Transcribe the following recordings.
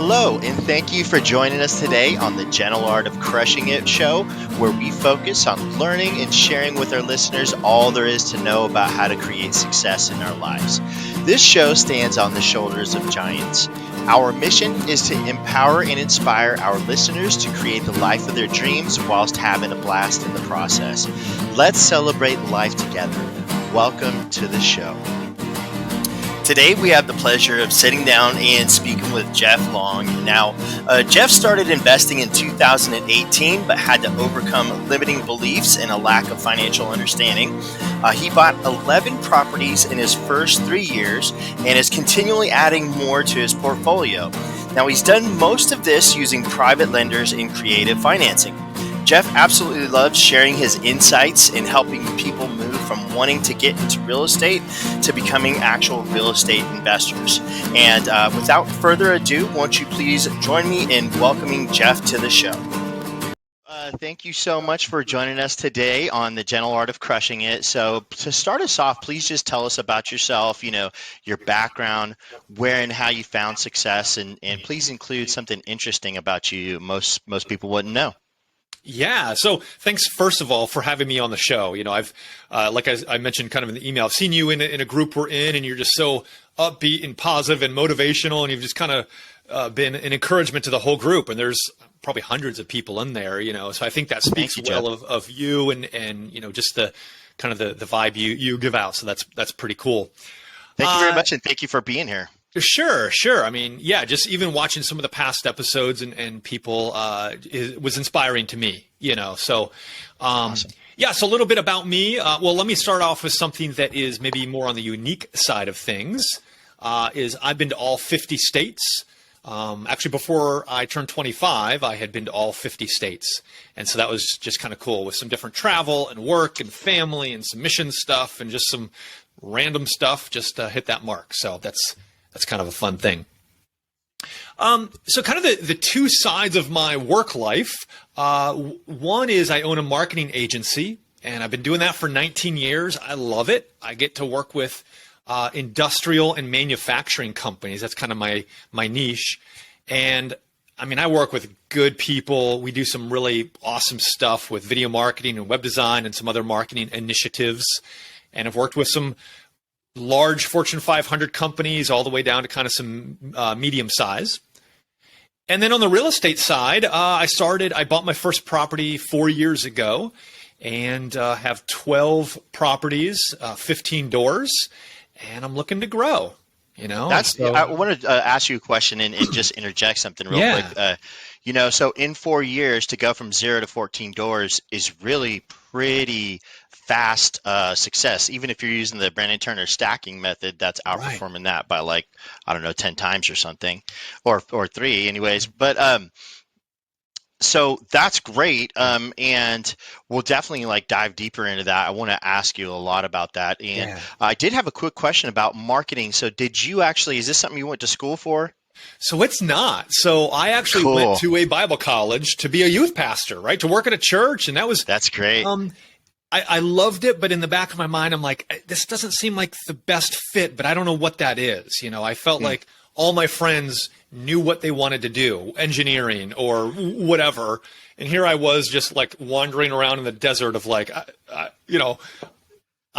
Hello, and thank you for joining us today on the Gentle Art of Crushing It show, where we focus on learning and sharing with our listeners all there is to know about how to create success in our lives. This show stands on the shoulders of giants. Our mission is to empower and inspire our listeners to create the life of their dreams whilst having a blast in the process. Let's celebrate life together. Welcome to the show. Today, we have the pleasure of sitting down and speaking with Jeff Long. Now, Jeff started investing in 2018, but had to overcome limiting beliefs and a lack of financial understanding. He bought 11 properties in his first 3 years and is continually adding more to his portfolio. Now, he's done most of this using private lenders in creative financing. Jeff absolutely loves sharing his insights and helping people move from wanting to get into real estate to becoming actual real estate investors. And without further ado, won't you please join me in welcoming Jeff to the show? Thank you so much for joining us today on the Gentle Art of Crushing It. So to start us off, please just tell us about yourself, your background, where and how you found success, and please include something interesting about you most people wouldn't know. Yeah. So thanks, first of all, for having me on the show. I've, like I mentioned kind of in the email, I've seen you in a group we're in, and you're just so upbeat and positive and motivational, and you've just kind of been an encouragement to the whole group. And there's probably hundreds of people in there, so I think that speaks well of you and just the kind of the vibe you give out. So that's pretty cool. Thank you very much, and thank you for being here. Sure. I mean, yeah, just even watching some of the past episodes and people was inspiring to me, So, awesome. Yeah, so a little bit about me. Well, let me start off with something that is maybe more on the unique side of things. Is I've been to all 50 states. Actually, before I turned 25, I had been to all 50 states. And so that was just kind of cool with some different travel and work and family and some mission stuff and just some random stuff just to hit that mark. So that's kind of a fun thing. So kind of the two sides of my work life. One is I own a marketing agency, and I've been doing that for 19 years. I love it. I get to work with industrial and manufacturing companies. That's kind of my niche. And I mean, I work with good people. We do some really awesome stuff with video marketing and web design and some other marketing initiatives. And I've worked with some large Fortune 500 companies all the way down to kind of some medium size. And then on the real estate side, I bought my first property 4 years ago and have 12 properties, 15 doors, and I'm looking to grow. I want to ask you a question and just interject something real quick. So in 4 years to go from 0 to 14 doors is really pretty fast success. Even if you're using the Brandon Turner stacking method, that's outperforming that by 10 times or something, or 3 anyways. But so that's great. And we'll definitely dive deeper into that. I want to ask you a lot about that. And I did have a quick question about marketing. So is this something you went to school for? So it's not. So I actually went to a Bible college to be a youth pastor, right? To work at a church. And that's great. I loved it, but in the back of my mind, I'm like, this doesn't seem like the best fit, but I don't know what that is. I felt like all my friends knew what they wanted to do, engineering or whatever. And here I was just wandering around in the desert of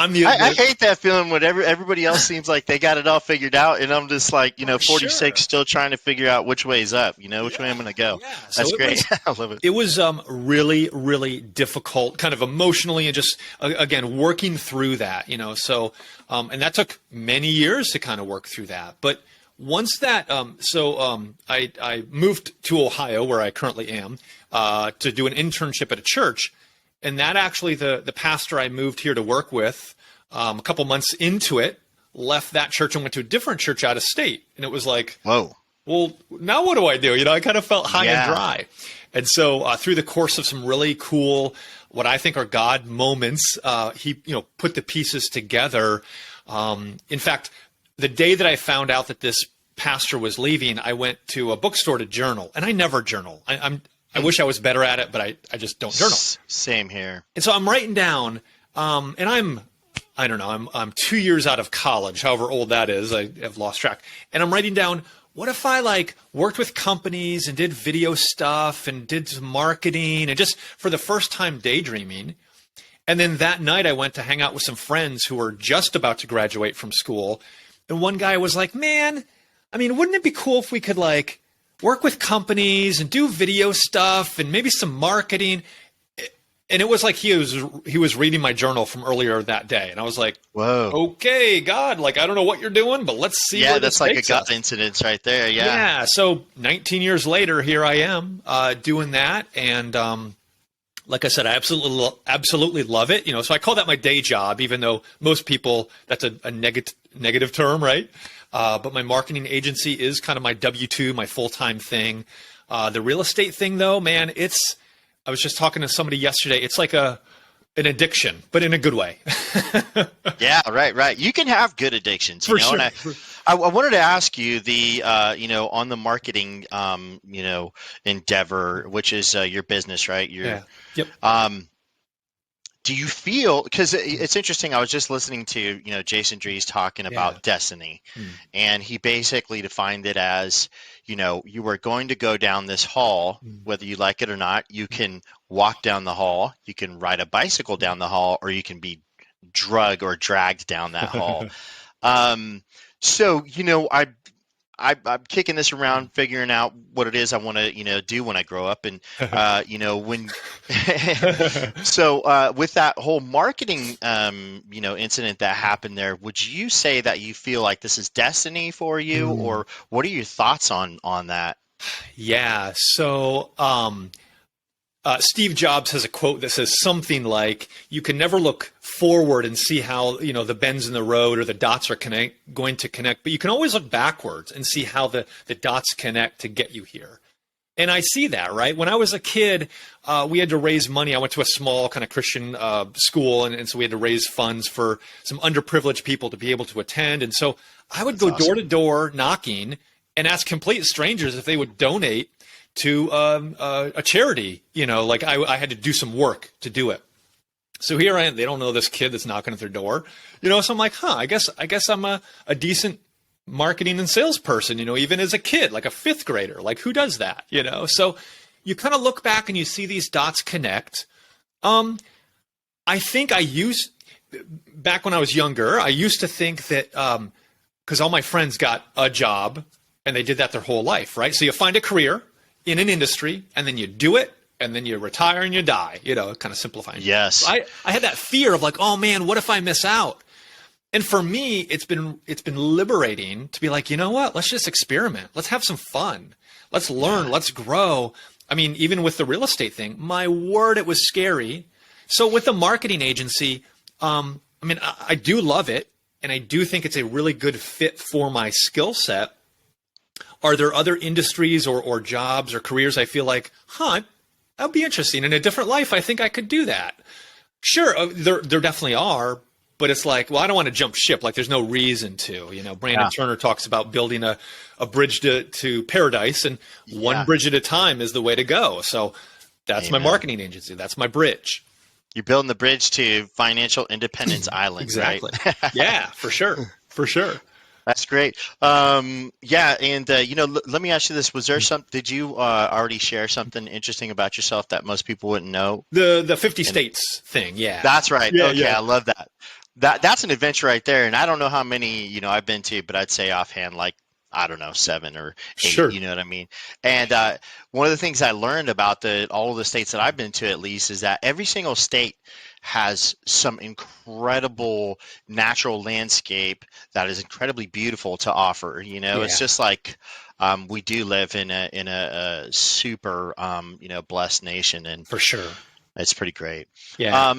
I hate that feeling whenever everybody else seems like they got it all figured out, and I'm just 46, still trying to figure out which way's up, which way I'm going to go. Yeah. That's great. I love it. It was really, really difficult, kind of emotionally, and just again working through that, So, and that took many years to kind of work through that. But once that, I moved to Ohio, where I currently am, to do an internship at a church. And that actually, the pastor I moved here to work with, a couple months into it, left that church and went to a different church out of state. And it was like, whoa, well, now what do I do? I kind of felt high and dry. And so through the course of some really cool, what I think are God moments, he, put the pieces together. In fact, the day that I found out that this pastor was leaving, I went to a bookstore to journal. And I never journal. I wish I was better at it, but I just don't journal. Same here. And so I'm writing down, and I'm 2 years out of college, however old that is. I have lost track. And I'm writing down, what if I like worked with companies and did video stuff and did some marketing and just for the first time daydreaming. And then that night I went to hang out with some friends who were just about to graduate from school. And one guy was like, man, I mean, wouldn't it be cool if we could like work with companies and do video stuff and maybe some marketing? And it was like he was reading my journal from earlier that day. And I was like, whoa, okay, God, like, I don't know what you're doing, but let's see. Yeah, where that's this like a takes gut us. incident right there. Yeah. Yeah. So 19 years later, here I am doing that. And like I said, I absolutely love it. You know, so I call that my day job, even though most people, that's a negative term, right? But my marketing agency is kind of my W-2, my full-time thing. The real estate thing, though, man, I was just talking to somebody yesterday. It's like an addiction, but in a good way. Yeah, right. You can have good addictions, you For know. sure. And I wanted to ask you on the marketing, endeavor, which is your business, right? Yeah. Yep. Do you feel, because it's interesting, I was just listening to, Jason Drees talking about destiny, and he basically defined it as, you are going to go down this hall, whether you like it or not. You can walk down the hall, you can ride a bicycle down the hall, or you can be drugged or dragged down that hall. So, I'm kicking this around, figuring out what it is I want to, do when I grow up. And, when, so with that whole marketing, incident that happened there, would you say that you feel like this is destiny for you, or what are your thoughts on that? Yeah. So Steve Jobs has a quote that says something like, you can never look forward and see how, the bends in the road or the dots are going to connect, but you can always look backwards and see how the dots connect to get you here. And I see that, right? When I was a kid, we had to raise money. I went to a small kind of Christian school, and so we had to raise funds for some underprivileged people to be able to attend. And so I would go door to door knocking and ask complete strangers if they would donate to a charity. Like I had to do some work to do it. So here I am. They don't know this kid that's knocking at their door. So I'm like, I guess I'm a decent marketing and salesperson, even as a kid, like a fifth grader. Like, who does that? So you kind of look back and you see these dots connect. I think back when I was younger, I used to think that because all my friends got a job and they did that their whole life, right? So you find a career in an industry, and then you do it, and then you retire and you die, kind of simplifying. Yes. So I had that fear of like, oh man, what if I miss out? And for me, it's been liberating to be like, you know what? Let's just experiment. Let's have some fun. Let's learn. Let's grow. I mean, even with the real estate thing, my word, it was scary. So with the marketing agency, I do love it, and I do think it's a really good fit for my skill set. Are there other industries or jobs or careers I feel like, that'd be interesting. In a different life, I think I could do that. Sure, there definitely are, but it's like, well, I don't want to jump ship. Like, there's no reason to. Brandon Turner talks about building a bridge to paradise, and one bridge at a time is the way to go. So that's my marketing agency. That's my bridge. You're building the bridge to financial independence island, exactly. Right? Yeah, for sure. For sure. That's great. And let me ask you this: did you already share something interesting about yourself that most people wouldn't know? The 50 states thing, yeah. That's right. Yeah, okay, yeah. I love that. That's an adventure right there, and I don't know how many I've been to, but I'd say offhand, like, I don't know, 7 or 8. Sure. You know what I mean? And one of the things I learned about all of the states that I've been to, at least, is that every single state has some incredible natural landscape that is incredibly beautiful to offer. It's just like we do live in a super blessed nation, and for sure. It's pretty great. Yeah.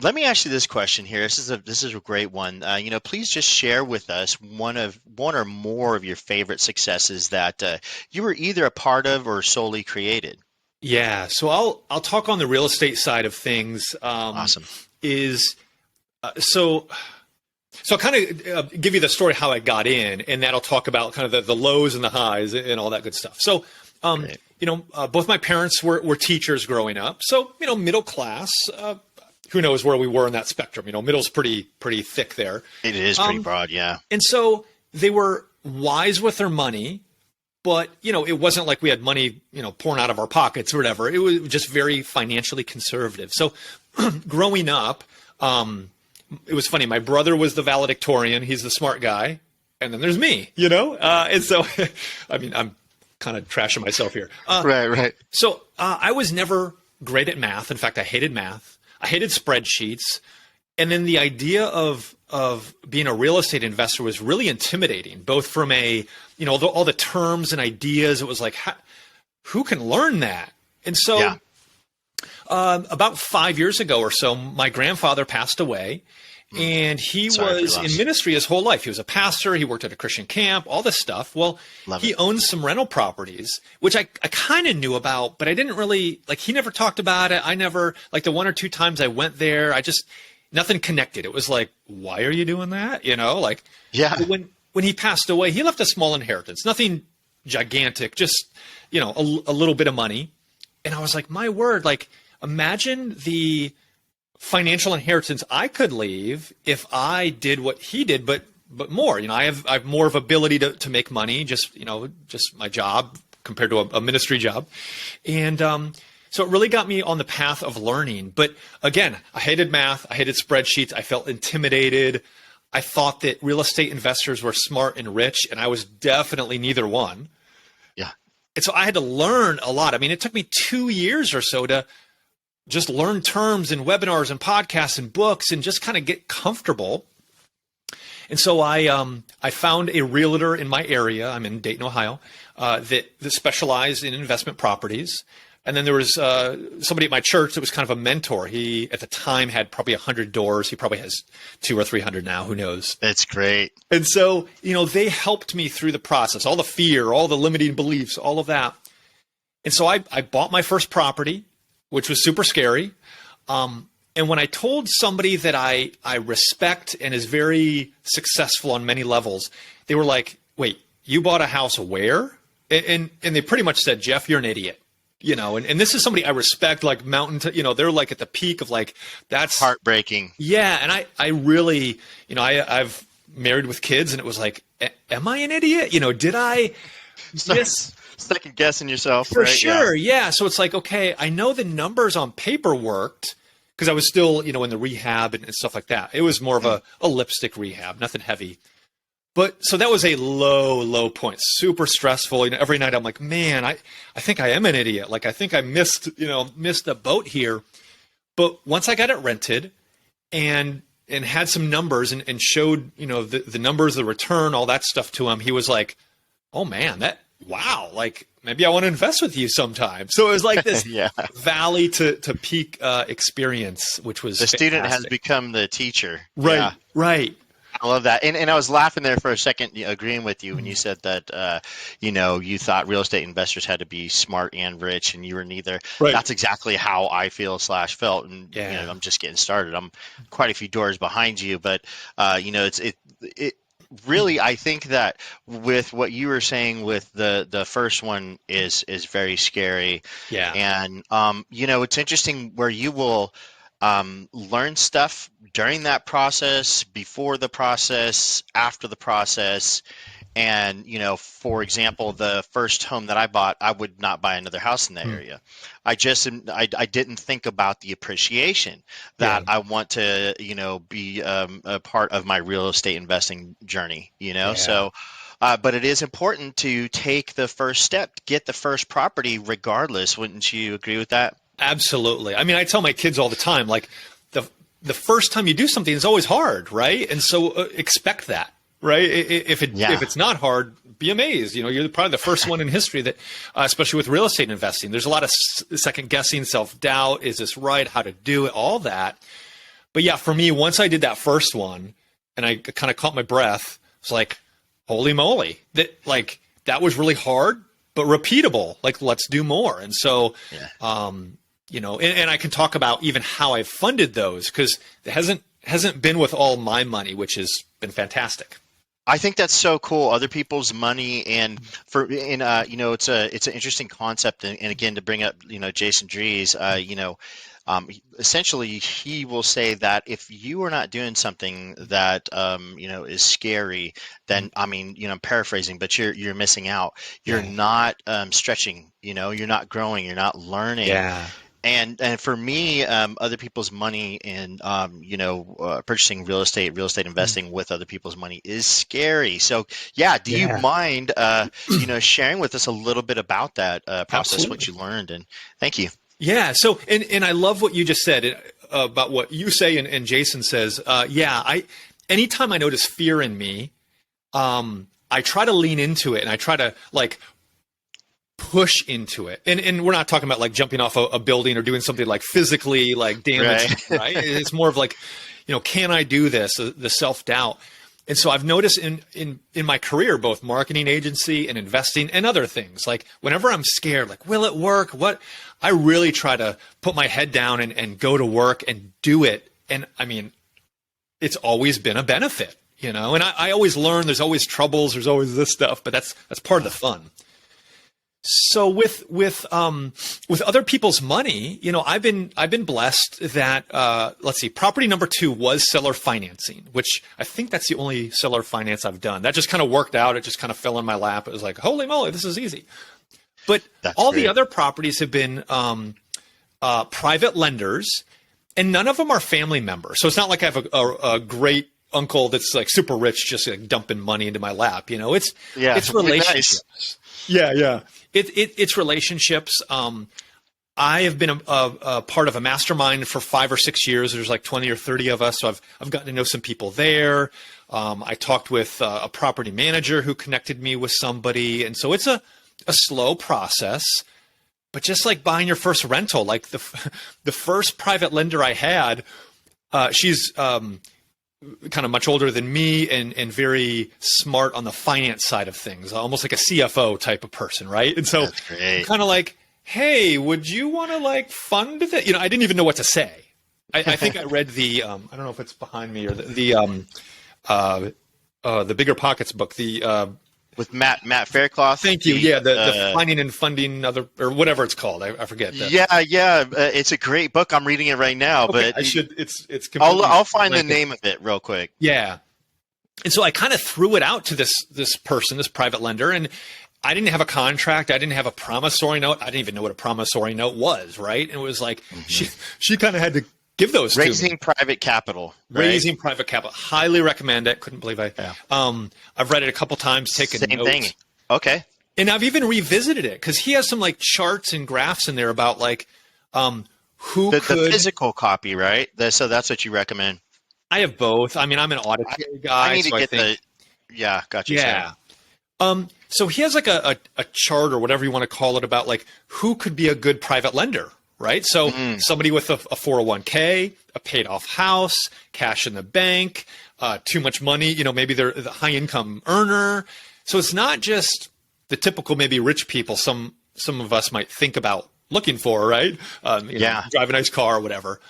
Let me ask you this question here. This is a great one. Please just share with us one or more of your favorite successes that you were either a part of or solely created. Yeah. So I'll talk on the real estate side of things. Awesome. So I'll kind of give you the story how I got in, and that'll talk about kind of the lows and the highs and all that good stuff. So, both my parents were teachers growing up. So, middle class, who knows where we were in that spectrum? Middle's pretty thick there. It is pretty broad, yeah. And so they were wise with their money, But, it wasn't like we had money, pouring out of our pockets or whatever. It was just very financially conservative. So growing up, it was funny. My brother was the valedictorian. He's the smart guy. And then there's me, and so, I mean, I'm kind of trashing myself here. Right. So I was never great at math. In fact, I hated math. I hated spreadsheets. And then the idea of being a real estate investor was really intimidating, both from all the terms and ideas. It was like, who can learn that? And so about 5 years ago or so, my grandfather passed away. And he was in ministry his whole life. He was a pastor. He worked at a Christian camp, all this stuff. Well, he owned some rental properties, which I kind of knew about, but I didn't really, he never talked about it. I never, the one or two times I went there, nothing connected. It was like, why are you doing that? When he passed away, he left a small inheritance, nothing gigantic, just, a little bit of money. And I was like, my word, imagine the financial inheritance I could leave if I did what he did, but more. I have more of ability to make money, just my job compared to a ministry job. And so it really got me on the path of learning. But again, I hated math. I hated spreadsheets. I felt intimidated. I thought that real estate investors were smart and rich, and I was definitely neither one. Yeah. And so I had to learn a lot. I mean, it took me 2 years or so to just learn terms and webinars and podcasts and books and just kind of get comfortable. And so I found a realtor in my area. I'm in Dayton, Ohio, that specialized in investment properties. And then there was somebody at my church that was kind of a mentor. He, at the time, had probably 100 doors. He probably has 200 or 300 now. Who knows? That's great. And so, they helped me through the process, all the fear, all the limiting beliefs, all of that. And so I bought my first property, which was super scary. And when I told somebody that I respect and is very successful on many levels, they were like, wait, you bought a house where? And they pretty much said, Jeff, you're an idiot. And this is somebody I respect, they're like at the peak of that's heartbreaking. Yeah. And I really, I've married with kids, and it was like, am I an idiot? Did I just second guessing yourself? For right? sure. Yeah. So it's like, okay, I know the numbers on paper worked because I was still, in the rehab and stuff like that. It was more of a lipstick rehab, nothing heavy. But so that was a low point, super stressful. Every night I'm like, man, I think I am an idiot. I think I missed the boat here. But once I got it rented and had some numbers and showed, the numbers, the return, all that stuff to him, he was like, oh man, wow, maybe I want to invest with you sometime. So it was like this valley to peak experience, which was the fantastic. Student has become the teacher. Right, yeah. Right. I love that. And I was laughing there for a second, agreeing with you when you said that, you thought real estate investors had to be smart and rich, and you were neither. Right. That's exactly how I felt. And, I'm just getting started. I'm quite a few doors behind you, but, it really, I think that with what you were saying with the first one is very scary. Yeah. And, it's interesting where you will learn stuff during that process, before the process, after the process. And, for example, the first home that I bought, I would not buy another house in that area. I didn't think about the appreciation that I want to, be a part of my real estate investing journey, So, but it is important to take the first step, get the first property regardless. Wouldn't you agree with that? Absolutely. I mean, I tell my kids all the time, the first time you do something is always hard, right? And so expect that. Right. If it's not hard, be amazed. You're probably the first one in history that, especially with real estate investing, there's a lot of second guessing, self-doubt. Is this right? How to do it? All that. But yeah, for me, once I did that first one and I kind of caught my breath, it's like, holy moly, that was really hard, but repeatable. Let's do more. And so, and I can talk about even how I funded those, because it hasn't been with all my money, which has been fantastic. I think that's so cool. Other people's money, and it's an interesting concept. And again, to bring up Jason Drees, essentially he will say that if you are not doing something that is scary, then I mean, I'm paraphrasing, but you're missing out. You're Yeah. not stretching. You're not growing. You're not learning. Yeah. And for me, other people's money and purchasing real estate investing with other people's money is scary. So yeah, do you Yeah. mind sharing with us a little bit about that process, what Absolutely. you learned? And thank you. Yeah. So, and I love what you just said about what you say and Jason says. Anytime I notice fear in me, I try to lean into it and I try to like push into it. And we're not talking about like jumping off a building or doing something like physically like damaging, right? It's more of like, can I do this? The self-doubt. And so I've noticed in my career, both marketing agency and investing and other things, like whenever I'm scared, like, will it work? I really try to put my head down and go to work and do it. And I mean, it's always been a benefit, and I always learn there's always troubles. There's always this stuff, but that's part of the fun. So with other people's money, I've been blessed that let's see, property number 2 was seller financing, which I think that's the only seller finance I've done. That just kind of worked out. It just kind of fell in my lap. It was like, holy moly, this is easy. But That's all great. the other properties have been private lenders, and none of them are family members. So it's not like I have a great uncle that's like super rich, just like dumping money into my lap. It's relationships. Nice. Yeah. It's relationships. I have been a part of a mastermind for 5 or 6 years. There's like 20 or 30 of us, so I've gotten to know some people there. I talked with a property manager who connected me with somebody, and so it's a slow process. But just like buying your first rental, like the first private lender I had, she's kind of much older than me and very smart on the finance side of things, almost like a CFO type of person, right? And so kind of like, hey, would you want to like fund that? I didn't even know what to say. I think I read the I don't know if it's behind me or the Bigger Pockets book, With Matt Faircloth. Thank you. Yeah, the finding and funding other or whatever it's called. I forget. Yeah. It's a great book. I'm reading it right now. Okay, but It's. I'll find the name of it real quick. Yeah, and so I kind of threw it out to this person, this private lender, and I didn't have a contract. I didn't have a promissory note. I didn't even know what a promissory note was. Right, and it was like she kind of had to give those to me. Raising private capital. Right? Raising private capital. Highly recommend it. Couldn't believe I've read it a couple times, taken Same notes. thing. Okay. And I've even revisited it because he has some like charts and graphs in there about like who The could. physical copy, right? So that's what you recommend. I have both. I mean, I'm an auditory guy. I need to so get I think, Yeah, gotcha. yeah. So he has like a chart or whatever you want to call it about like who could be a good private lender, right? So somebody with a 401k, a paid off house, cash in the bank, too much money, maybe they're the high income earner. So it's not just the typical maybe rich people some of us might think about looking for, right? Drive a nice car or whatever.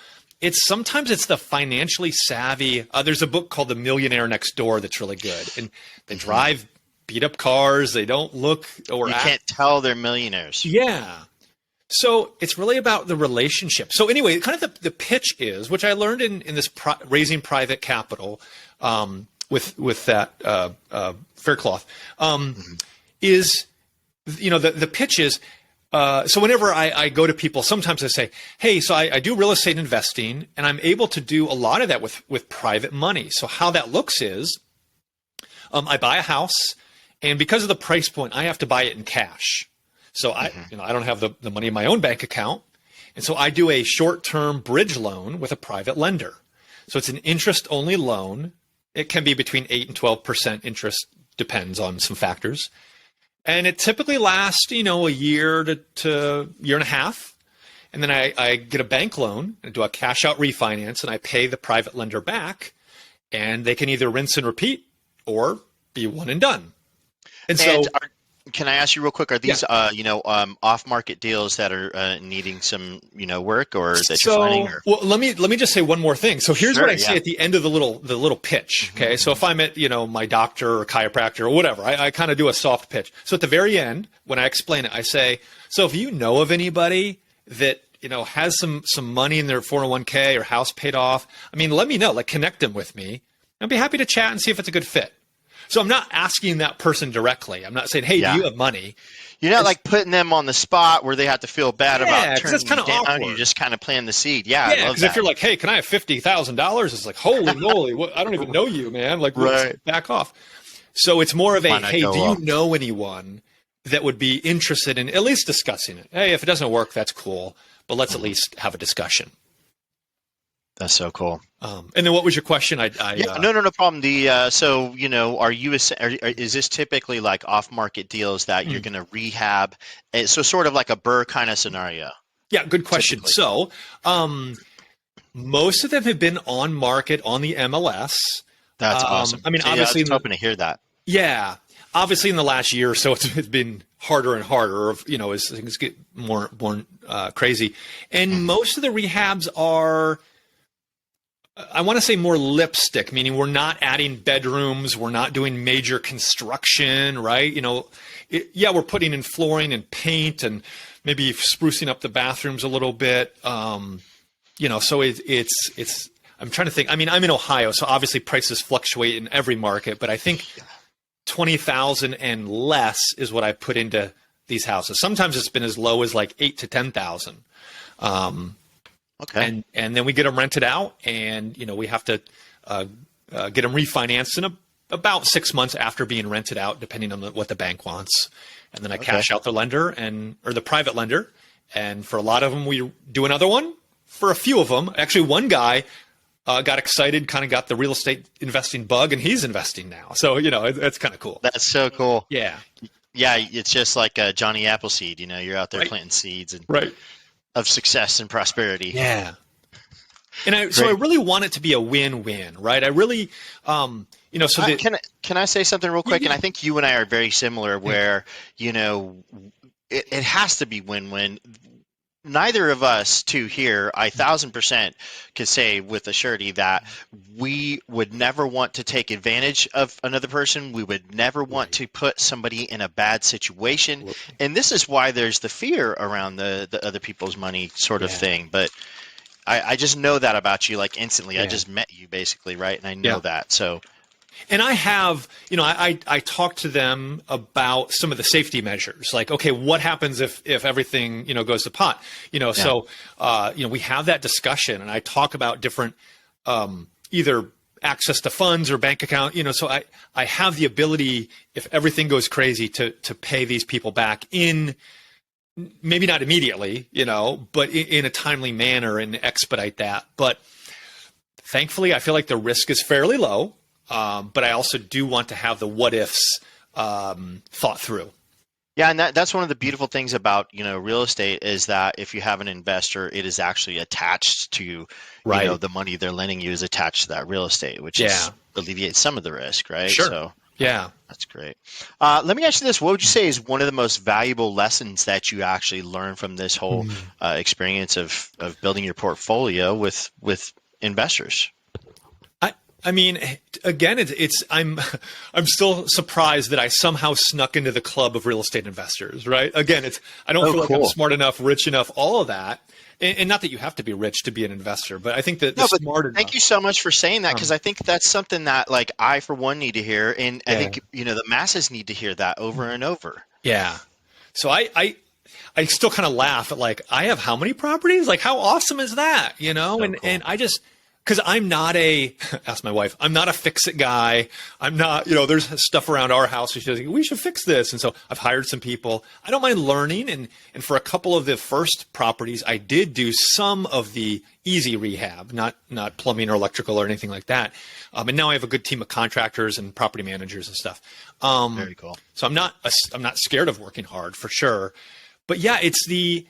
Sometimes it's the financially savvy. There's a book called The Millionaire Next Door that's really good. And they drive beat up cars. They don't look or act. You can't tell they're millionaires. Yeah. So it's really about the relationship. So anyway, kind of the pitch is, which I learned in this raising private capital with that Faircloth, is, the pitch is, so whenever I go to people, sometimes I say, hey, so I do real estate investing and I'm able to do a lot of that with private money. So how that looks is I buy a house and because of the price point, I have to buy it in cash. So I don't have the money in my own bank account. And so I do a short-term bridge loan with a private lender. So it's an interest-only loan. It can be between 8 and 12% interest, depends on some factors. And it typically lasts, a year to year and a half. And then I get a bank loan and do a cash out refinance and I pay the private lender back and they can either rinse and repeat or be one and done. And so can I ask you real quick? Are Yeah. these off-market deals that are needing some work or that you're finding? So, Or well, let me just say one more thing. So here's what sure, I say yeah. at the end of the little pitch. Hmm. Okay. So if I'm at, my doctor or chiropractor or whatever, I kind of do a soft pitch. So at the very end, when I explain it, I say, so if you know of anybody that, has some money in their 401k or house paid off, I mean, let me know, like connect them with me. I'd be happy to chat and see if it's a good fit. So I'm not asking that person directly. I'm not saying, hey, do Yeah. you have money? You're not It's, like putting them on the spot where they have to feel bad about yeah, because that's turning kind you of down. You awkward. just kind of plant the seed. Yeah, I Yeah, love because if that. you're like, hey, can I have $50,000? It's like, holy moly, I don't even know you, man. Like, Right. back off. So it's more of Why a, not hey, do go you up? know anyone that would be interested in at least discussing it? Hey, if it doesn't work, that's cool, but let's at Mhm. least have a discussion. That's so cool. And then what was your question? Yeah, no problem. So are you is this typically like off-market deals that you're Mm. going to rehab? So sort of like a Burr kind of scenario, Yeah, good question. typically. So most of them have been on market on the MLS. That's awesome. I mean, So yeah, I was obviously, just hoping to hear that. yeah, obviously in the last year or so, it's been harder and harder. As things get more crazy, and Mhm. most of the rehabs are, I want to say, more lipstick, meaning we're not adding bedrooms, we're not doing major construction, right? Yeah, we're putting in flooring and paint and maybe sprucing up the bathrooms a little bit. So it's. I'm trying to think. I mean, I'm in Ohio, so obviously prices fluctuate in every market, but I think 20,000 and less is what I put into these houses. Sometimes it's been as low as like 8 to 10,000. Okay. And then we get them rented out, and we have to get them refinanced in about 6 months after being rented out, depending on what the bank wants. And then I cash out the lender or the private lender. And for a lot of them, we do another one. For a few of them, actually, one guy got excited, kind of got the real estate investing bug, and he's investing now. So it's kind of cool. That's so cool. Yeah. Yeah, it's just like Johnny Appleseed. You're out there Right. planting seeds Right. of success and prosperity. Yeah. And so I Great. really want it to be a win-win, right? I really, so that. Can I say something real quick? And Yeah. I think you and I are very similar where, it has to be win-win. Neither of us two here, 1,000% could say with a surety that we would never want to take advantage of another person. We would never want to put somebody in a bad situation. Absolutely. And this is why there's the fear around the other people's money sort of Yeah. thing. But I just know that about you like instantly. I Yeah. just met you basically, right? And I Yeah. know that. So And I have, I talk to them about some of the safety measures. Like, okay, what happens if everything, goes to pot? So, we have that discussion, and I talk about different, either access to funds or bank account, so I have the ability, if everything goes crazy, to pay these people back in, maybe not immediately, but in a timely manner and expedite that. But thankfully, I feel like the risk is fairly low. But I also do want to have the what ifs thought through. yeah, and that's one of the beautiful things about real estate is that if you have an investor, it is actually attached to Right. the money they're lending you is attached to that real estate, which Yeah. alleviates some of the risk, right? Sure. So Yeah. that's great. Let me ask you this: what would you say is one of the most valuable lessons that you actually learned from this whole experience of building your portfolio with investors? I mean, again, I'm still surprised that I somehow snuck into the club of real estate investors, right? Again, I don't feel like I'm Cool. smart enough, rich enough, all of that. And not that you have to be rich to be an investor, but I think that No, but smart enough. thank you so much for saying that because I think that's something that like I for one need to hear, and I Yeah. think the masses need to hear that over and over. Yeah. So I still kind of laugh at like, I have how many properties? Like, how awesome is that? So And cool. I just, because I'm not ask my wife, I'm not a fix it guy. I'm not, there's stuff around our house. She's like, we should fix this. And so I've hired some people. I don't mind learning. And for a couple of the first properties, I did do some of the easy rehab, not plumbing or electrical or anything like that. And now I have a good team of contractors and property managers and stuff. Very cool. So I'm not scared of working hard for sure. But yeah, it's the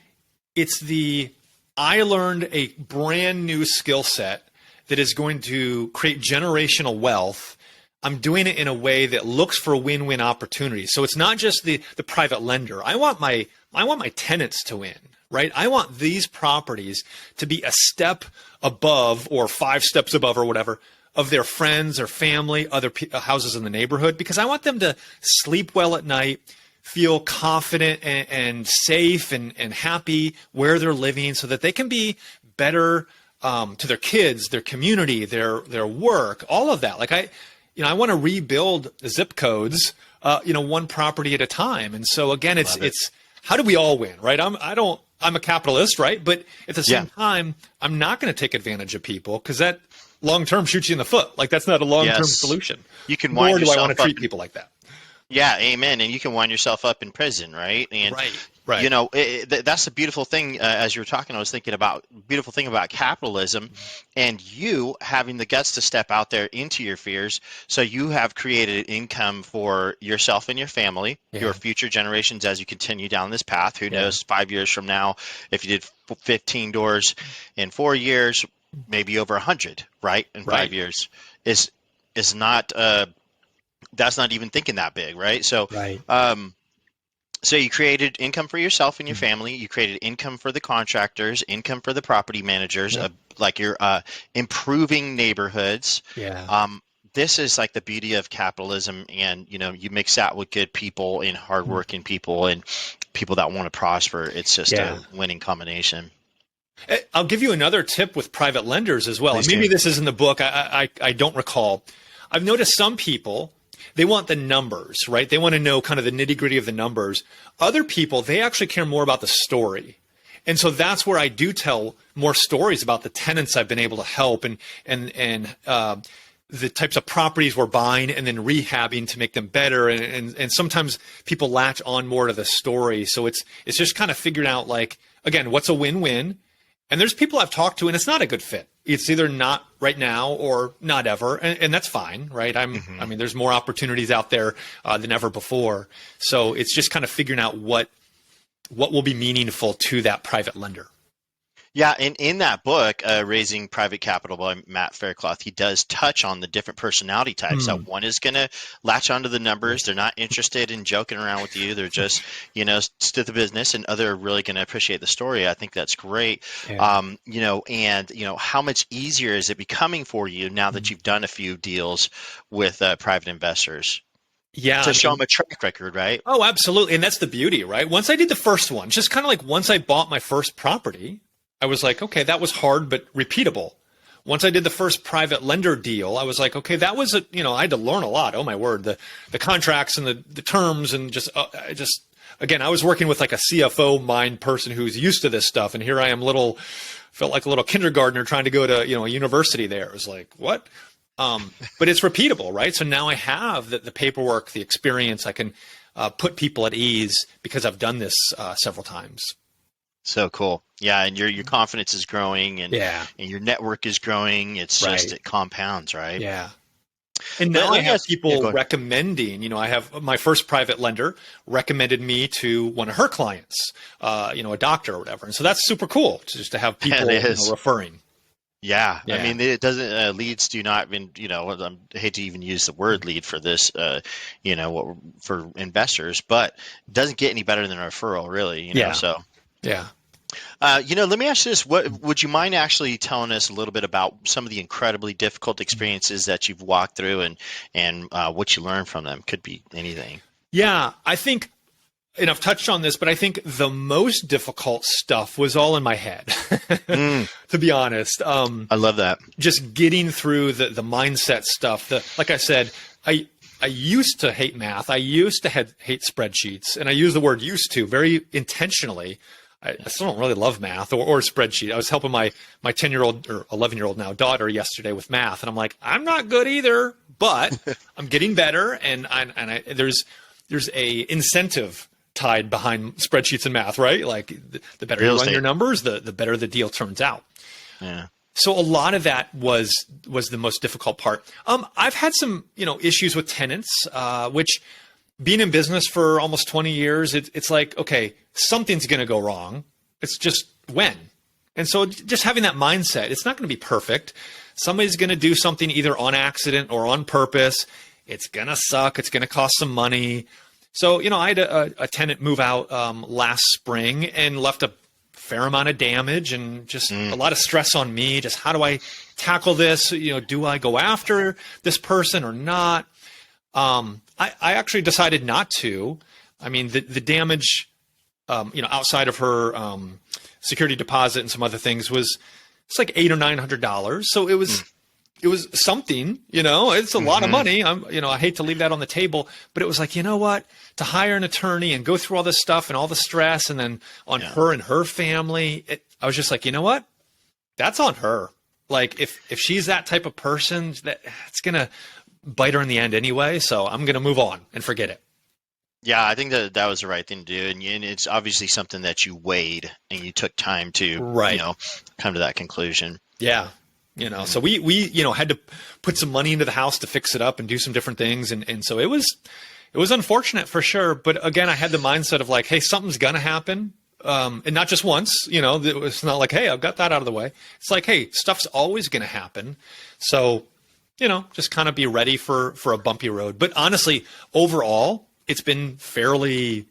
I learned a brand new skill set that is going to create generational wealth I'm doing it in a way that looks for win-win opportunities. So it's not just the private lender. I want my tenants to win, right? I want these properties to be a step above or 5 steps above or whatever of their friends or family, other houses in the neighborhood, because I want them to sleep well at night, feel confident and safe and happy where they're living so that they can be better to their kids, their community, their work, all of that. Like I want to rebuild zip codes, one property at a time. And so again, it's how do we all win, right? I'm a capitalist, right? But at the same time, I'm not going to take advantage of people because that long-term shoots you in the foot. Like that's not a long-term solution. You can Nor wind do I yourself want to treat up. people like that. Yeah, amen. And you can wind yourself up in prison, right? And Right. that's the beautiful thing. As you were talking, I was thinking about beautiful thing about capitalism, and you having the guts to step out there into your fears. So you have created income for yourself and your family, your future generations as you continue down this path. Who knows? 5 years from now, if you did 15 doors in 4 years, maybe over 100, right? In 5 years is not. That's not even thinking that big, right? So, so you created income for yourself and your family. You created income for the contractors, income for the property managers, like you're improving neighborhoods. This is like the beauty of capitalism, and you mix that with good people and hardworking people and people that want to prosper. It's just a winning combination. I'll give you another tip with private lenders as well. And maybe this is in the book. I don't recall. I've noticed some people, they want the numbers, right? They want to know kind of the nitty gritty of the numbers. Other people, they actually care more about the story. And so that's where I do tell more stories about the tenants I've been able to help and the types of properties we're buying and then rehabbing to make them better. And sometimes people latch on more to the story. So it's just kind of figuring out, like, again, what's a win-win? And there's people I've talked to and it's not a good fit. It's either not right now or not ever. And that's fine, right? I mean, there's more opportunities out there than ever before. So it's just kind of figuring out what will be meaningful to that private lender. Yeah, and in that book, Raising Private Capital by Matt Faircloth, he does touch on the different personality types. That one is going to latch onto the numbers. They're not interested in joking around with you. They're just, to the business, and other are really going to appreciate the story. I think that's great. Yeah. How much easier is it becoming for you now that you've done a few deals with private investors? Yeah, to show them a track record, right? Oh, absolutely. And that's the beauty, right? Once I did the first one, just kind of like once I bought my first property, I was like, okay, that was hard, but repeatable. Once I did the first private lender deal, I was like, okay, that was I had to learn a lot. Oh my word, the contracts and the terms and again, I was working with like a CFO mind person who's used to this stuff. And here I am felt like a little kindergartner trying to go to, a university there. It was like, what? But it's repeatable, right? So now I have the paperwork, the experience. I can put people at ease because I've done this several times. So cool. Yeah. And your confidence is growing and your network is growing. It's just, it compounds, right? Yeah. And now I have people recommending, I have my first private lender recommended me to one of her clients, a doctor or whatever. And so that's super cool just to have people referring. Yeah. I mean, it doesn't, leads do not even, I hate to even use the word lead for this, for investors, but it doesn't get any better than a referral really, so. Yeah. Let me ask you this. Would you mind actually telling us a little bit about some of the incredibly difficult experiences that you've walked through and what you learned from them? Could be anything. Yeah, I think, and I've touched on this, but I think the most difficult stuff was all in my head, to be honest. I love that. Just getting through the mindset stuff. Like I said, I used to hate math. I used to hate spreadsheets, and I use the word used to very intentionally. I still don't really love math or spreadsheet. I was helping my 10-year-old or 11-year-old now daughter yesterday with math, and I'm like, I'm not good either, but I'm getting better, and there's a incentive tied behind spreadsheets and math, right? Like the better you run your numbers, the better the deal turns out. Yeah. So a lot of that was the most difficult part. I've had some issues with tenants, which being in business for almost 20 years, it's like, okay, something's going to go wrong. It's just when. And so just having that mindset, it's not going to be perfect. Somebody's going to do something either on accident or on purpose. It's going to suck. It's going to cost some money. So, I had a tenant move out last spring and left a fair amount of damage and just a lot of stress on me. Just how do I tackle this? Do I go after this person or not? I actually decided not to. I mean, the damage, outside of her security deposit and some other things it's like $800 or $900. So it was something, it's a lot of money. I hate to leave that on the table, but it was like, you know what, to hire an attorney and go through all this stuff and all the stress and then on her and her family, I was just like, you know what, that's on her. Like if she's that type of person, that it's going to bite her in the end anyway. So I'm going to move on and forget it. Yeah, I think that was the right thing to do, and it's obviously something that you weighed and you took time to, come to that conclusion. Yeah, so we had to put some money into the house to fix it up and do some different things, and so it was unfortunate for sure. But again, I had the mindset of like, hey, something's gonna happen, and not just once. It's not like, hey, I've got that out of the way. It's like, hey, stuff's always gonna happen. So, just kind of be ready for a bumpy road. But honestly, overall, it's been fairly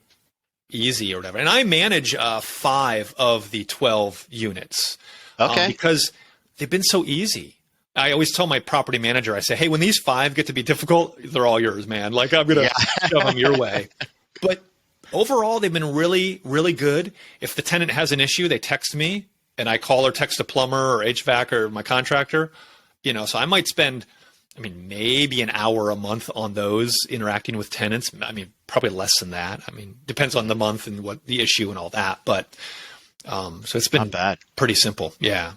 easy or whatever. And I manage 5 of the 12 units because they've been so easy. I always tell my property manager, I say, hey, when these 5 get to be difficult, they're all yours, man. Like I'm going to shove them your way. But overall, they've been really, really good. If the tenant has an issue, they text me and I call or text a plumber or HVAC or my contractor, so I might spend maybe an hour a month on those interacting with tenants. Probably less than that. Depends on the month and what the issue and all that. But so it's been not bad. Pretty simple. Yeah.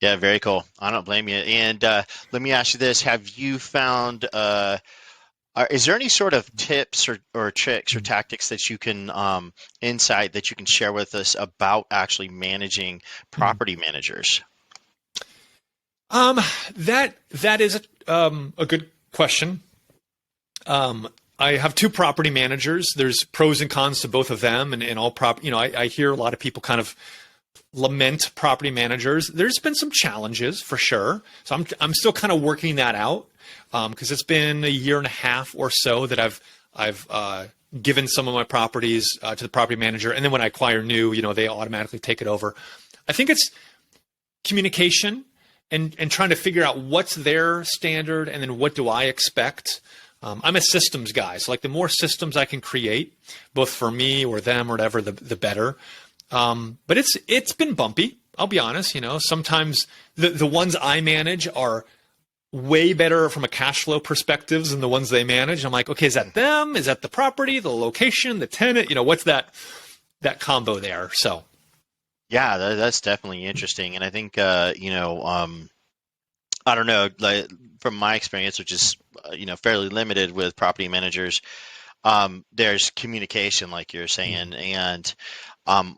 Yeah, very cool. I don't blame you. And let me ask you this. Have you found, is there any sort of tips or tricks or tactics that you can, insight that you can share with us about actually managing property managers? That is a good question. I have 2 property managers. There's pros and cons to both of them, and all I hear a lot of people kind of lament property managers. There's been some challenges for sure. So I'm still kind of working that out because it's been a year and a half or so that I've given some of my properties to the property manager, and then when I acquire new, they automatically take it over. I think it's communication. And trying to figure out what's their standard and then what do I expect. I'm a systems guy. So like the more systems I can create, both for me or them or whatever, the better. But it's been bumpy. I'll be honest. Sometimes the ones I manage are way better from a cash flow perspective than the ones they manage. I'm like, okay, is that them? Is that the property, the location, the tenant? What's that combo there? So. Yeah, that's definitely interesting. And I think, I don't know, like from my experience, which is, fairly limited with property managers, there's communication, like you're saying, and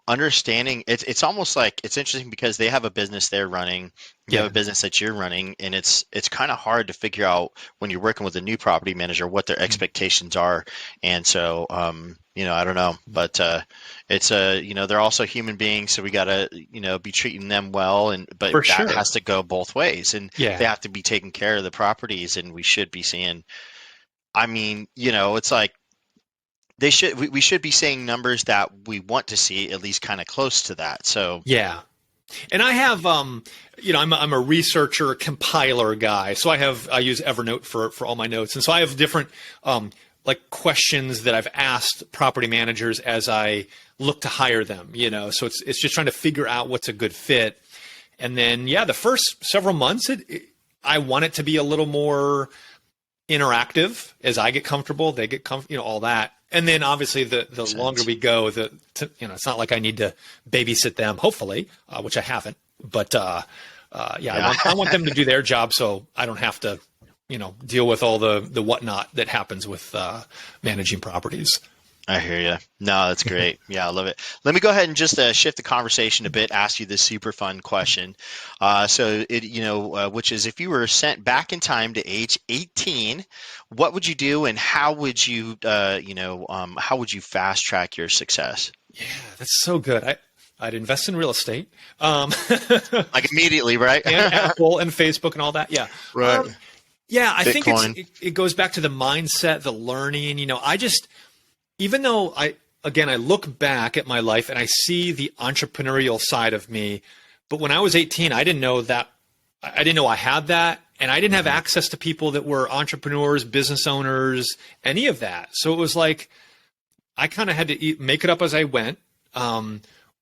understanding. It's almost like it's interesting because they have a business they're running, you have a business that you're running, and it's kind of hard to figure out when you're working with a new property manager what their expectations are. And so, I don't know, but it's they're also human beings, so we gotta be treating them well, but For that sure. has to go both ways, and they have to be taking care of the properties, and we should be seeing. It's like we should be saying numbers that we want to see at least kind of close to that. So yeah. And I have, I'm a researcher, compiler guy. So I use Evernote for all my notes. And so I have different, like questions that I've asked property managers as I look to hire them, so it's just trying to figure out what's a good fit. And then, the first several months, I want it to be a little more interactive. As I get comfortable, they get comfortable, all that. And then obviously the longer we go, it's not like I need to babysit them, hopefully, which I haven't, but, I want them to do their job. So I don't have to, deal with all the whatnot that happens with, managing properties. I hear you. No, that's great. Yeah, I love it. Let me go ahead and just shift the conversation a bit, ask you this super fun question. Which is, if you were sent back in time to age 18, what would you do, and how would you, how would you fast track your success? Yeah, that's so good. I'd invest in real estate, like immediately, right? and Apple and Facebook and all that. Yeah, right. Yeah, I think Bitcoin. it goes back to the mindset, the learning. Even though I look back at my life and I see the entrepreneurial side of me, but when I was 18, I didn't know that. I didn't know I had that, and I didn't have access to people that were entrepreneurs, business owners, any of that. So it was like I kind of had to make it up as I went.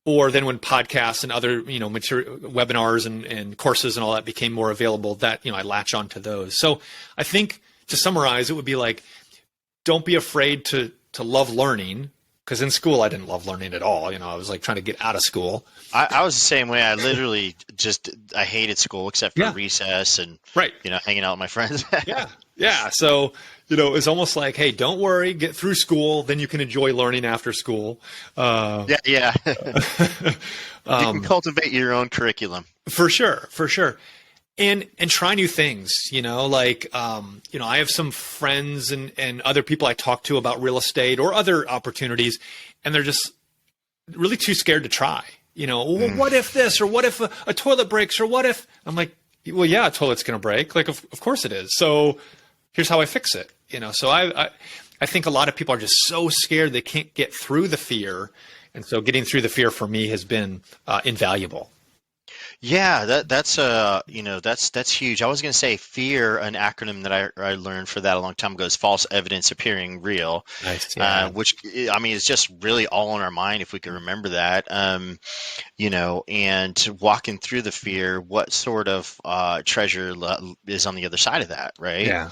Or then when podcasts and other, material, webinars and courses and all that became more available, that, I latch onto those. So I think to summarize, it would be like, don't be afraid to love learning, because in school I didn't love learning at all. I was like trying to get out of school. I was the same way. I literally I hated school except for Yeah. recess and, Right. hanging out with my friends. Yeah. Yeah. So, it's almost like, hey, don't worry, get through school, then you can enjoy learning after school. Yeah. You can cultivate your own curriculum. For sure. For sure. And try new things, I have some friends and other people I talk to about real estate or other opportunities, and they're just really too scared to try. Well, what if this, or what if a toilet breaks, or what if, I'm like, well, yeah, a toilet's going to break. Like, of course it is. So here's how I fix it. So I think a lot of people are just so scared they can't get through the fear. And so getting through the fear for me has been invaluable. Yeah, that's huge. I was going to say fear, an acronym that I learned for that a long time ago, is false evidence appearing real. Nice. Yeah. Which is just really all in our mind if we can remember that. And walking through the fear, what sort of treasure is on the other side of that, right? Yeah.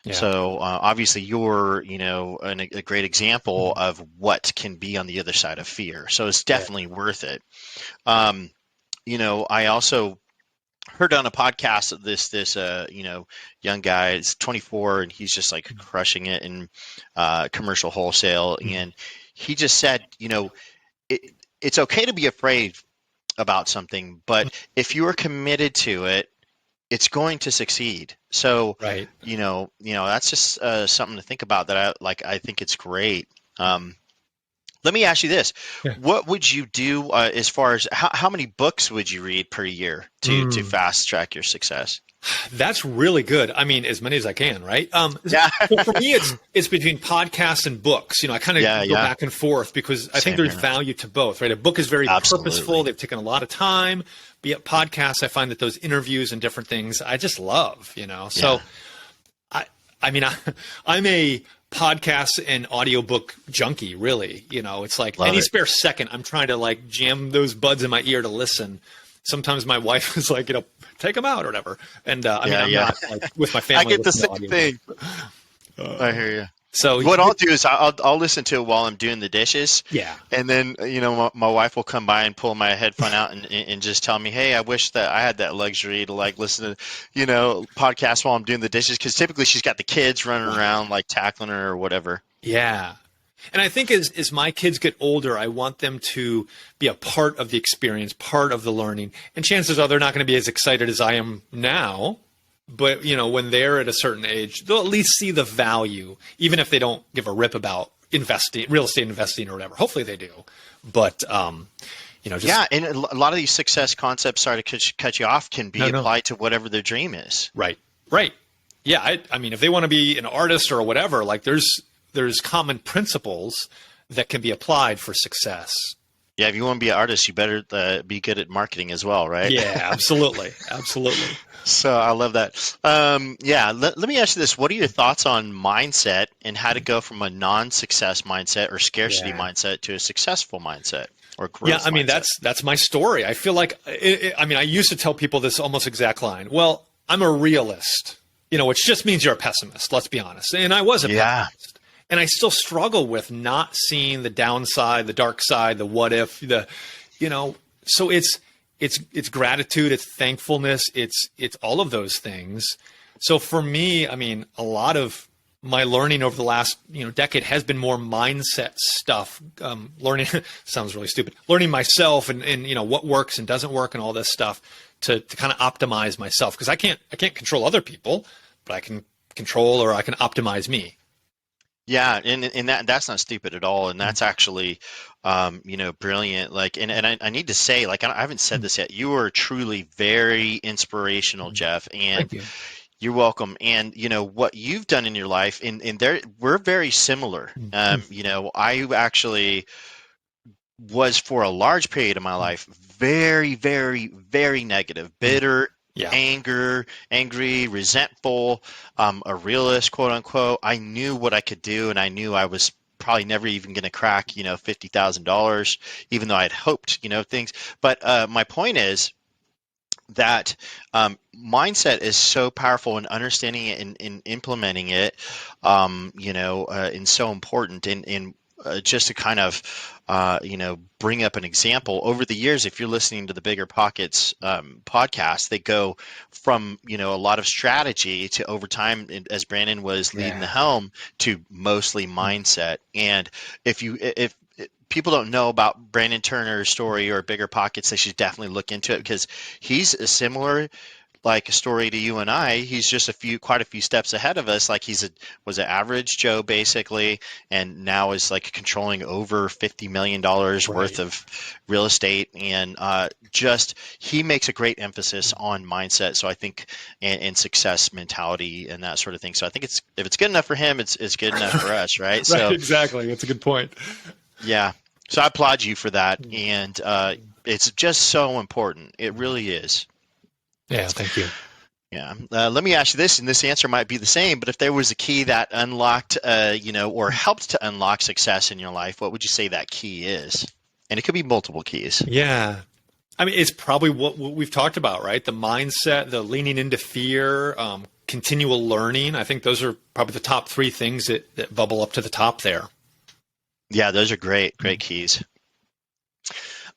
Yeah. So obviously you're, a great example of what can be on the other side of fear. So it's definitely worth it. I also heard on a podcast of this young guy, is 24, and he's just like crushing it in commercial wholesale. And he just said, it's okay to be afraid about something, but if you are committed to it, it's going to succeed. So, right. That's just something to think about that I think it's great. Let me ask you this. Yeah. What would you do as far as how many books would you read per year to fast track your success? That's really good. I mean, as many as I can, right? Yeah. Well, for me, it's between podcasts and books. I kind of go back and forth because I think there's value to both, right? A book is very purposeful. They've taken a lot of time. Be it podcasts, I find that those interviews and different things I just love, So, I'm a podcast and audiobook junkie, really. It's like any spare second, I'm trying to like jam those buds in my ear to listen. Sometimes my wife is like, take them out or whatever. And I'm not like with my family. I get the same thing. I hear you. So what I'll do is I'll listen to it while I'm doing the dishes. Yeah. And then, my wife will come by and pull my headphone out and just tell me, hey, I wish that I had that luxury to like listen to, podcasts while I'm doing the dishes. Cause typically she's got the kids running around like tackling her or whatever. Yeah. And I think as my kids get older, I want them to be a part of the experience, part of the learning. And chances are they're not going to be as excited as I am now. But, when they're at a certain age, they'll at least see the value, even if they don't give a rip about investing, real estate investing or whatever. Hopefully they do. But, yeah. And a lot of these success concepts, sorry to cut you off, can be applied to whatever their dream is. Right. Right. Yeah. I mean, if they want to be an artist or whatever, like there's common principles that can be applied for success. Yeah. If you want to be an artist, you better be good at marketing as well, right? Yeah, absolutely. Absolutely. So I love that. Let me ask you this. What are your thoughts on mindset and how to go from a non-success mindset or scarcity mindset to a successful mindset or growth mindset? Yeah, I mean, that's my story. I feel like, I used to tell people this almost exact line. Well, I'm a realist, which just means you're a pessimist, let's be honest. And I was a pessimist. And I still struggle with not seeing the downside, the dark side, the what if, so it's gratitude, it's thankfulness, it's all of those things. So for me, a lot of my learning over the last decade has been more mindset stuff. Learning sounds really stupid. Learning myself and what works and doesn't work and all this stuff to kind of optimize myself, because I can't control other people, but I can control or I can optimize me. Yeah, and that's not stupid at all, and that's actually, brilliant. Like, and I need to say, like, I haven't said this yet. You are truly very inspirational, Jeff, and Thank you. You're welcome. And what you've done in your life, and there we're very similar. I actually was for a large period of my life very, very, very negative, bitter, Yeah. angry, resentful, a realist, quote unquote. I knew what I could do, and I knew I was probably never even going to crack, $50,000, even though I had hoped, things. But my point is that mindset is so powerful, and understanding it and implementing it, and so important. And just to kind of, bring up an example over the years, if you're listening to the Bigger Pockets podcast, they go from, a lot of strategy to, over time, as Brandon was leading the helm, to mostly mindset. And if people don't know about Brandon Turner's story or Bigger Pockets, they should definitely look into it, because he's a similar, like, a story to you and I. He's just quite a few steps ahead of us. Like, was an average Joe basically, and now is like controlling over $50 million worth of real estate. And he makes a great emphasis on mindset. So I think, and success mentality and that sort of thing. So I think if it's good enough for him, it's good enough for us, right? Right, So exactly. That's a good point. yeah. So I applaud you for that. And it's just so important. It really is. Yeah, thank you. Yeah. Let me ask you this, and this answer might be the same, but if there was a key that unlocked, or helped to unlock success in your life, what would you say that key is? And it could be multiple keys. Yeah. I mean, it's probably what we've talked about, right? The mindset, the leaning into fear, continual learning. I think those are probably the top three things that bubble up to the top there. Yeah, those are great keys.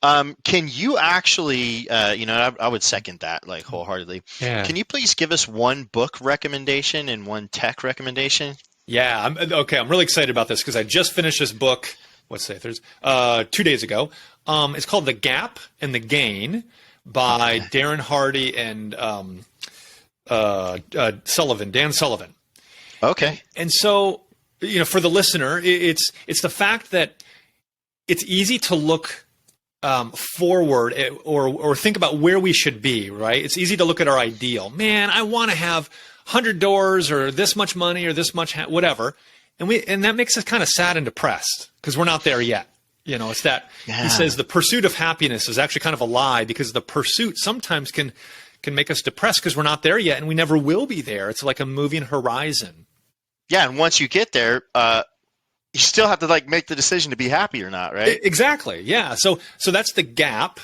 Can you actually, I would second that, like, wholeheartedly. Yeah. Can you please give us one book recommendation and one tech recommendation? Yeah. I'm really excited about this because I just finished this book. What's today? Thursday. 2 days ago. It's called The Gap and the Gain by Darren Hardy and Dan Sullivan. Okay. And so, for the listener, it's the fact that it's easy to look forward or think about where we should be, right? It's easy to look at our ideal. Man, I want to have 100 doors or this much money or this much whatever. And that makes us kind of sad and depressed because we're not there yet. It's that he says the pursuit of happiness is actually kind of a lie, because the pursuit sometimes can make us depressed because we're not there yet, and we never will be there. It's like a moving horizon. Yeah, and once you get there, you still have to make the decision to be happy or not, right? Exactly. Yeah. So that's the gap,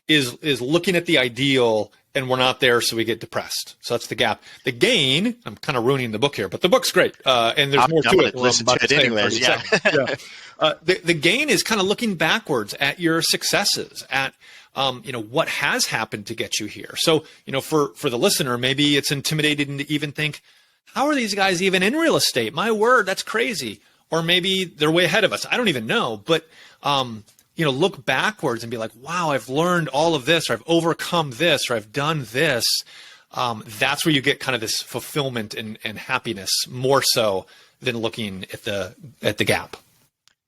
is looking at the ideal and we're not there, so we get depressed. So that's the gap. The gain, I'm kind of ruining the book here, but the book's great. And there's more to it. Listen to it anyways. Yeah. The gain is kind of looking backwards at your successes, at what has happened to get you here. So, for the listener, maybe it's intimidating to even think, how are these guys even in real estate? My word, that's crazy. Or maybe they're way ahead of us. I don't even know. But, look backwards and be like, wow, I've learned all of this, or I've overcome this, or I've done this. That's where you get kind of this fulfillment and happiness, more so than looking at the gap.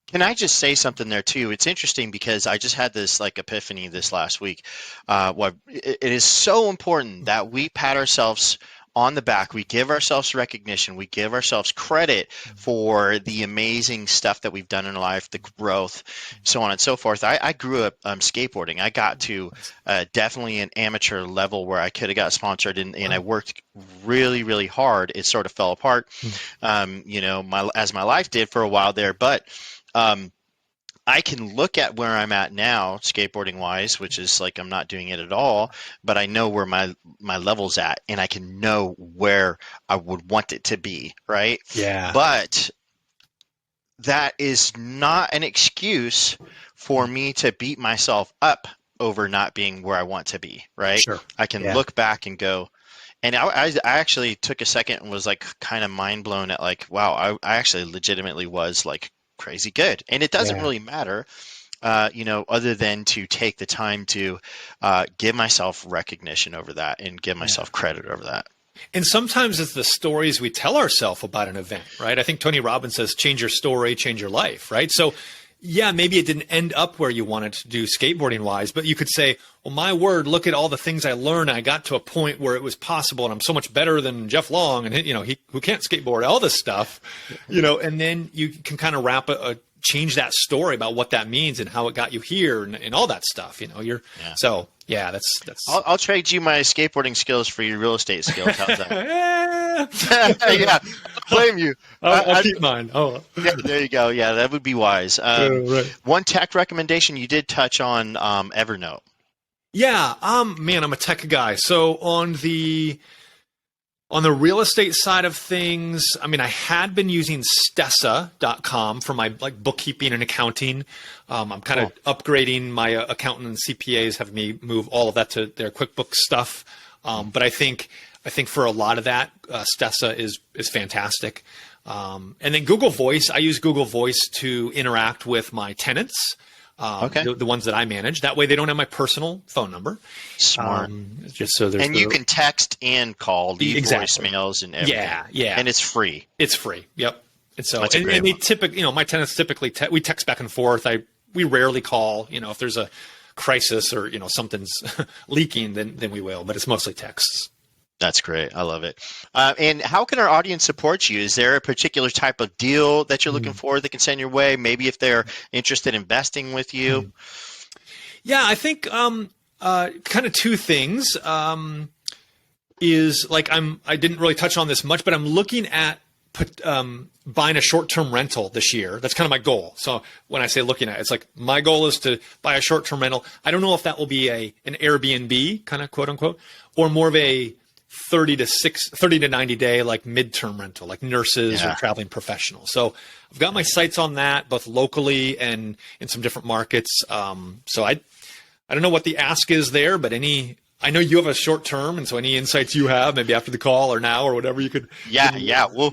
Can I just say something there too? It's interesting because I just had this epiphany this last week. It is so important that we pat ourselves on the back. We give ourselves recognition. We give ourselves credit for the amazing stuff that we've done in our life, the growth, so on and so forth. I grew up skateboarding. I got to definitely an amateur level where I could have got sponsored, and I worked really, really hard. It sort of fell apart, as my life did for a while there. But I can look at where I'm at now, skateboarding wise, which is I'm not doing it at all, but I know where my level's at, and I can know where I would want it to be, right? Yeah. But that is not an excuse for me to beat myself up over not being where I want to be, right? Sure. I can look back and go, and I actually took a second and was kind of mind blown at wow, I actually legitimately was crazy good. And it doesn't really matter, other than to take the time to give myself recognition over that and give myself credit over that. And sometimes it's the stories we tell ourselves about an event, right? I think Tony Robbins says, change your story, change your life, right? So yeah, maybe it didn't end up where you wanted to do skateboarding wise, but you could say, well, my word, look at all the things I learned. I got to a point where it was possible and I'm so much better than Jeff Long and, he who can't skateboard, all this stuff, and then you can kind of change that story about what that means and how it got you here and all that stuff, so yeah, that's. I'll trade you my skateboarding skills for your real estate skills. How's that? Yeah, blame you. I'll keep mine. Oh, yeah, there you go. Yeah, that would be wise. Right. One tech recommendation you did touch on Evernote. Yeah, man, I'm a tech guy. So on the real estate side of things, I mean, I had been using Stessa.com for my bookkeeping and accounting. I'm kind of upgrading. My accountant and CPAs have me move all of that to their QuickBooks stuff. But I think for a lot of that, Stessa is fantastic. And then Google Voice, I use Google Voice to interact with my tenants. The ones that I manage. That way they don't have my personal phone number. Smart. Just so there's you can text and call, leave voicemails and everything. Yeah. And it's free. It's free. Yep. And so That's a great they typically, my tenants typically we text back and forth. We rarely call. If there's a crisis or something's leaking, then we will. But it's mostly texts. That's great. I love it. And how can our audience support you? Is there a particular type of deal that you're looking for that can send your way? Maybe if they're interested in investing with you? Yeah, I think kind of two things. Is I didn't really touch on this much, but I'm looking at buying a short-term rental this year. That's kind of my goal. So when I say looking at, it's my goal is to buy a short-term rental. I don't know if that will be an Airbnb kind of quote unquote, or more of a 30 to 90 day midterm rental, like nurses or traveling professionals. So I've got my sights on that both locally and in some different markets. So I don't know what the ask is there, but I know you have a short term, and so any insights you have, maybe after the call or now or whatever you could. Yeah. Well,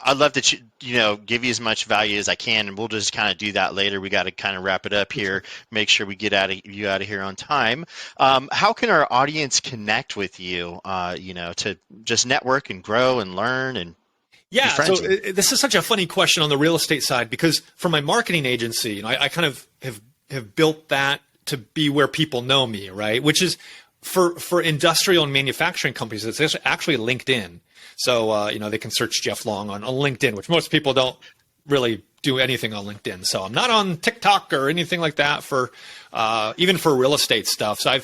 I'd love to, give you as much value as I can, and we'll just kind of do that later. We got to kind of wrap it up here, make sure we get you out of here on time. How can our audience connect with you, to just network and grow and learn and Yeah, so this is such a funny question on the real estate side, because for my marketing agency, I kind of have built that to be where people know me, right? Which is for industrial and manufacturing companies, it's actually LinkedIn. So, they can search Jeff Long on LinkedIn, which most people don't really do anything on LinkedIn. So I'm not on TikTok or anything like that for even for real estate stuff. So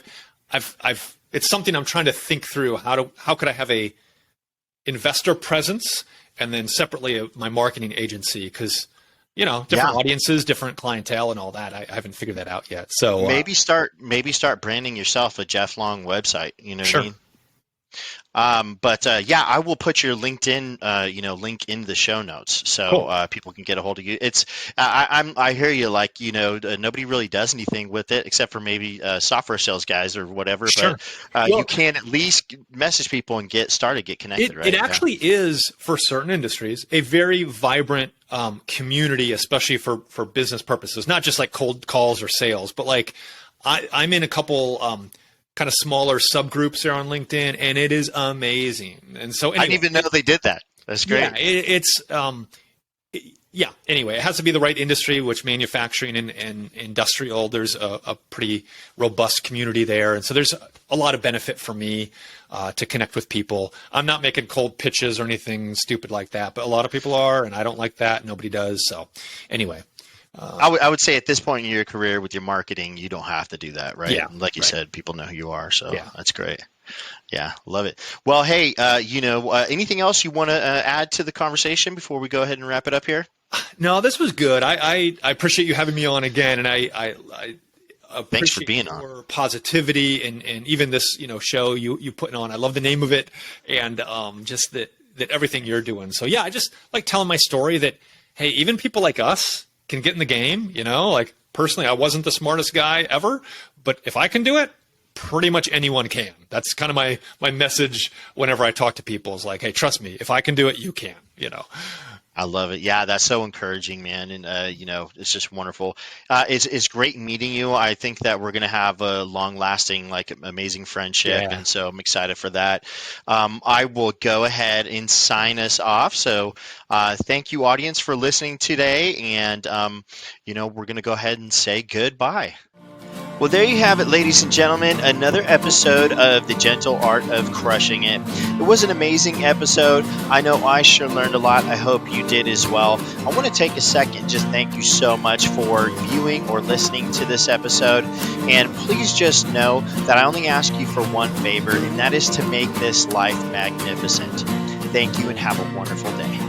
it's something I'm trying to think through. How could I have a investor presence and then separately my marketing agency? Because different audiences, different clientele, and all that. I haven't figured that out yet. So maybe start branding yourself a Jeff Long website. Sure. What I mean? I will put your LinkedIn, link in the show notes so cool. People can get a hold of you. It's I hear you. Nobody really does anything with it except for maybe software sales guys or whatever. Sure. But you can at least message people and get connected. Right? It actually is, for certain industries, a very vibrant community, especially for business purposes. Not just like cold calls or sales, but I'm in a couple. Kind of smaller subgroups there on LinkedIn, and it is amazing. And so anyway, I didn't even know they did that. That's great. Yeah, anyway, it has to be the right industry, which manufacturing and industrial, there's a pretty robust community there. And so there's a lot of benefit for me to connect with people. I'm not making cold pitches or anything stupid like that, but a lot of people are, and I don't like that. Nobody does. So anyway. I would say at this point in your career with your marketing, you don't have to do that, right? Yeah, like you said, people know who you are, so that's great. Yeah, love it. Well, hey, anything else you want to add to the conversation before we go ahead and wrap it up here? No, this was good. I appreciate you having me on again, and I appreciate thanks for being your positivity and even this show you putting on. I love the name of it, and just that everything you're doing. So yeah, I just like telling my story that hey, even people like us can get in the game, personally, I wasn't the smartest guy ever, but if I can do it, pretty much anyone can. That's kind of my message whenever I talk to people is like, hey, trust me, if I can do it, you can, I love it. Yeah, that's so encouraging, man. And it's just wonderful. It's great meeting you. I think that we're gonna have a long-lasting, like, amazing friendship, Yeah. and so I'm excited for that. I will go ahead and sign us off. So, thank you, audience, for listening today, and we're gonna go ahead and say goodbye. Well, there you have it, ladies and gentlemen. Another episode of The Gentle Art of Crushing It. It was an amazing episode. I know I sure learned a lot. I hope you did as well. I want to take a second, just thank you so much for viewing or listening to this episode. And please just know that I only ask you for one favor, and that is to make this life magnificent. Thank you and have a wonderful day.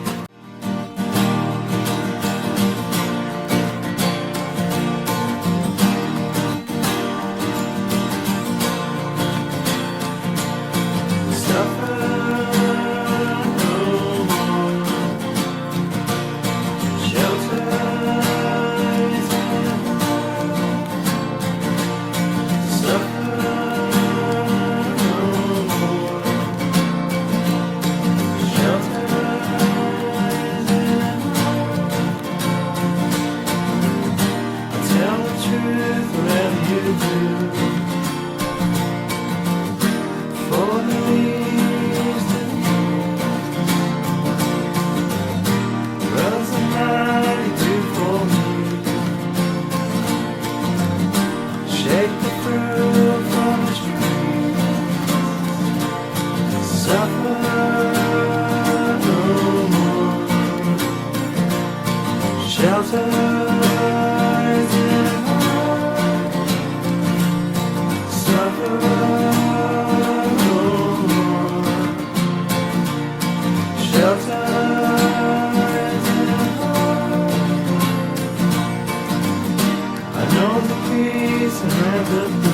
I know the peace and the